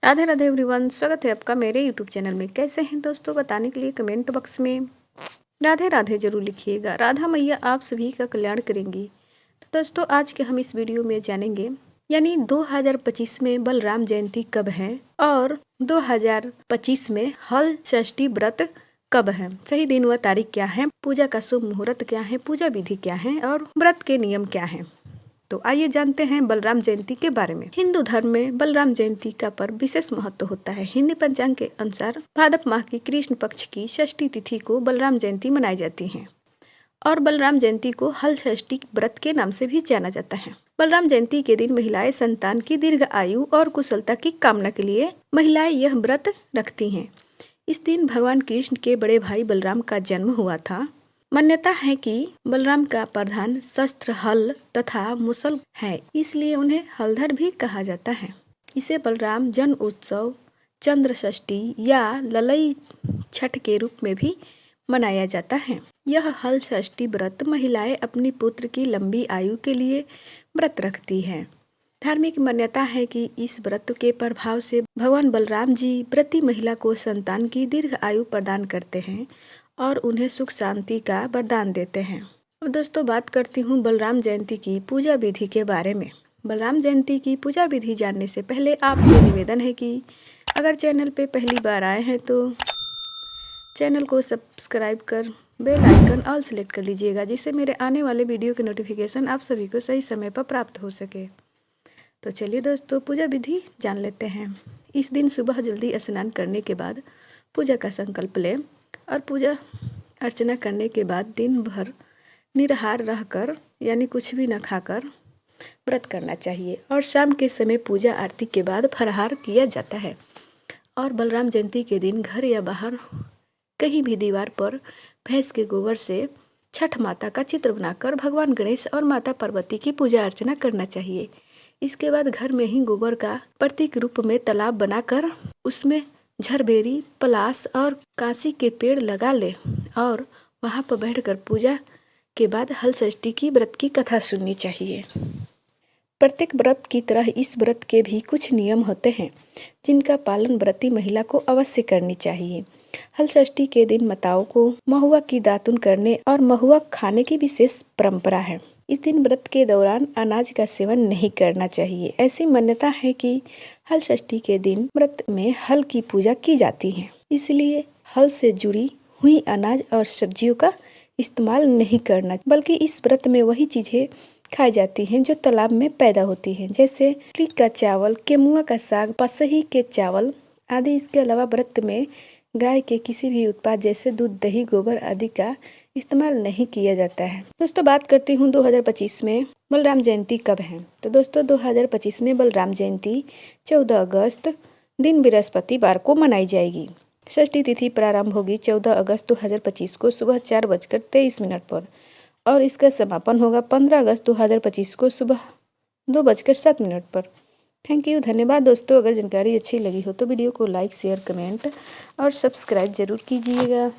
Radhe Radhe everyone, स्वागत है आपका मेरे यूट्यूब चैनल में। कैसे हैं दोस्तों, बताने के लिए कमेंट बॉक्स में राधे राधे जरूर लिखिएगा। राधा मैया आप सभी का कल्याण करेंगी। तो दोस्तों आज के हम इस वीडियो में जानेंगे यानी 2025 में बलराम जयंती कब है और 2025 में हल षष्ठी व्रत कब है, सही दिन व तारीख क्या है, पूजा का शुभ मुहूर्त क्या है, पूजा विधि क्या है और व्रत के नियम क्या है। तो आइए जानते हैं बलराम जयंती के बारे में। हिंदू धर्म में बलराम जयंती का पर्व विशेष महत्व होता है। हिंदी पंचांग के अनुसार भाद्रपद माह की कृष्ण पक्ष की षष्ठी तिथि को बलराम जयंती मनाई जाती है और बलराम जयंती को हल षष्ठी व्रत के नाम से भी जाना जाता है। बलराम जयंती के दिन महिलाएं संतान की दीर्घ आयु और कुशलता की कामना के लिए महिलाएं यह व्रत रखती हैं। इस दिन भगवान कृष्ण के बड़े भाई बलराम का जन्म हुआ था। मान्यता है कि बलराम का प्रधान शस्त्र हल तथा मुसल है, इसलिए उन्हें हलधर भी कहा जाता है। इसे बलराम जन्म उत्सव, चंद्र षष्ठी या ललई छठ के रूप में भी मनाया जाता है। यह हल षष्ठी व्रत महिलाएं अपनी पुत्र की लंबी आयु के लिए व्रत रखती है। धार्मिक मान्यता है कि इस व्रत के प्रभाव से भगवान बलराम जी व्रती महिला को संतान की दीर्घ आयु प्रदान करते हैं और उन्हें सुख शांति का वरदान देते हैं। अब दोस्तों बात करती हूँ बलराम जयंती की पूजा विधि के बारे में। बलराम जयंती की पूजा विधि जानने से पहले आपसे निवेदन है कि अगर चैनल पे पहली बार आए हैं तो चैनल को सब्सक्राइब कर बेल आइकन ऑल सेलेक्ट कर लीजिएगा, जिससे मेरे आने वाले वीडियो के नोटिफिकेशन आप सभी को सही समय पर प्राप्त हो सके। तो चलिए दोस्तों पूजा विधि जान लेते हैं। इस दिन सुबह जल्दी स्नान करने के बाद पूजा का संकल्प लें और पूजा अर्चना करने के बाद दिन भर निराहार रहकर यानी कुछ भी न खाकर व्रत करना चाहिए और शाम के समय पूजा आरती के बाद फलाहार किया जाता है। और बलराम जयंती के दिन घर या बाहर कहीं भी दीवार पर भैंस के गोबर से छठ माता का चित्र बनाकर भगवान गणेश और माता पार्वती की पूजा अर्चना करना चाहिए। इसके बाद घर में ही गोबर का प्रतीक रूप में तालाब बनाकर उसमें झरबेरी, पलाश और कांसी के पेड़ लगा ले और वहां पर बैठकर पूजा के बाद हल षष्ठी की व्रत की कथा सुननी चाहिए। प्रत्येक व्रत की तरह इस व्रत के भी कुछ नियम होते हैं जिनका पालन व्रती महिला को अवश्य करनी चाहिए। हल षष्ठी के दिन माताओं को महुआ की दातुन करने और महुआ खाने की विशेष परंपरा है। इस दिन व्रत के दौरान अनाज का सेवन नहीं करना चाहिए। ऐसी मान्यता है कि हल षष्ठी के दिन व्रत में हल की पूजा की जाती है, इसलिए हल से जुड़ी हुई अनाज और सब्जियों का इस्तेमाल नहीं करना, बल्कि इस व्रत में वही चीजें खाई जाती हैं जो तालाब में पैदा होती हैं, जैसे तिल का चावल, केमुआ का साग, पसही के चावल आदि। इसके अलावा व्रत में गाय के किसी भी उत्पाद जैसे दूध, दही, गोबर आदि का इस्तेमाल नहीं किया जाता है। दोस्तों बात करती हूँ 2025 में बलराम जयंती कब है। तो दोस्तों 2025 में बलराम जयंती 14 अगस्त दिन बृहस्पतिवार को मनाई जाएगी। षष्ठी तिथि प्रारंभ होगी 14 अगस्त 2025 को सुबह 4:23 पर और इसका समापन होगा 15 अगस्त 2025 को सुबह 2:07 पर। थैंक यू, धन्यवाद दोस्तों। अगर जानकारी अच्छी लगी हो तो वीडियो को लाइक, शेयर, कमेंट और सब्सक्राइब जरूर कीजिएगा।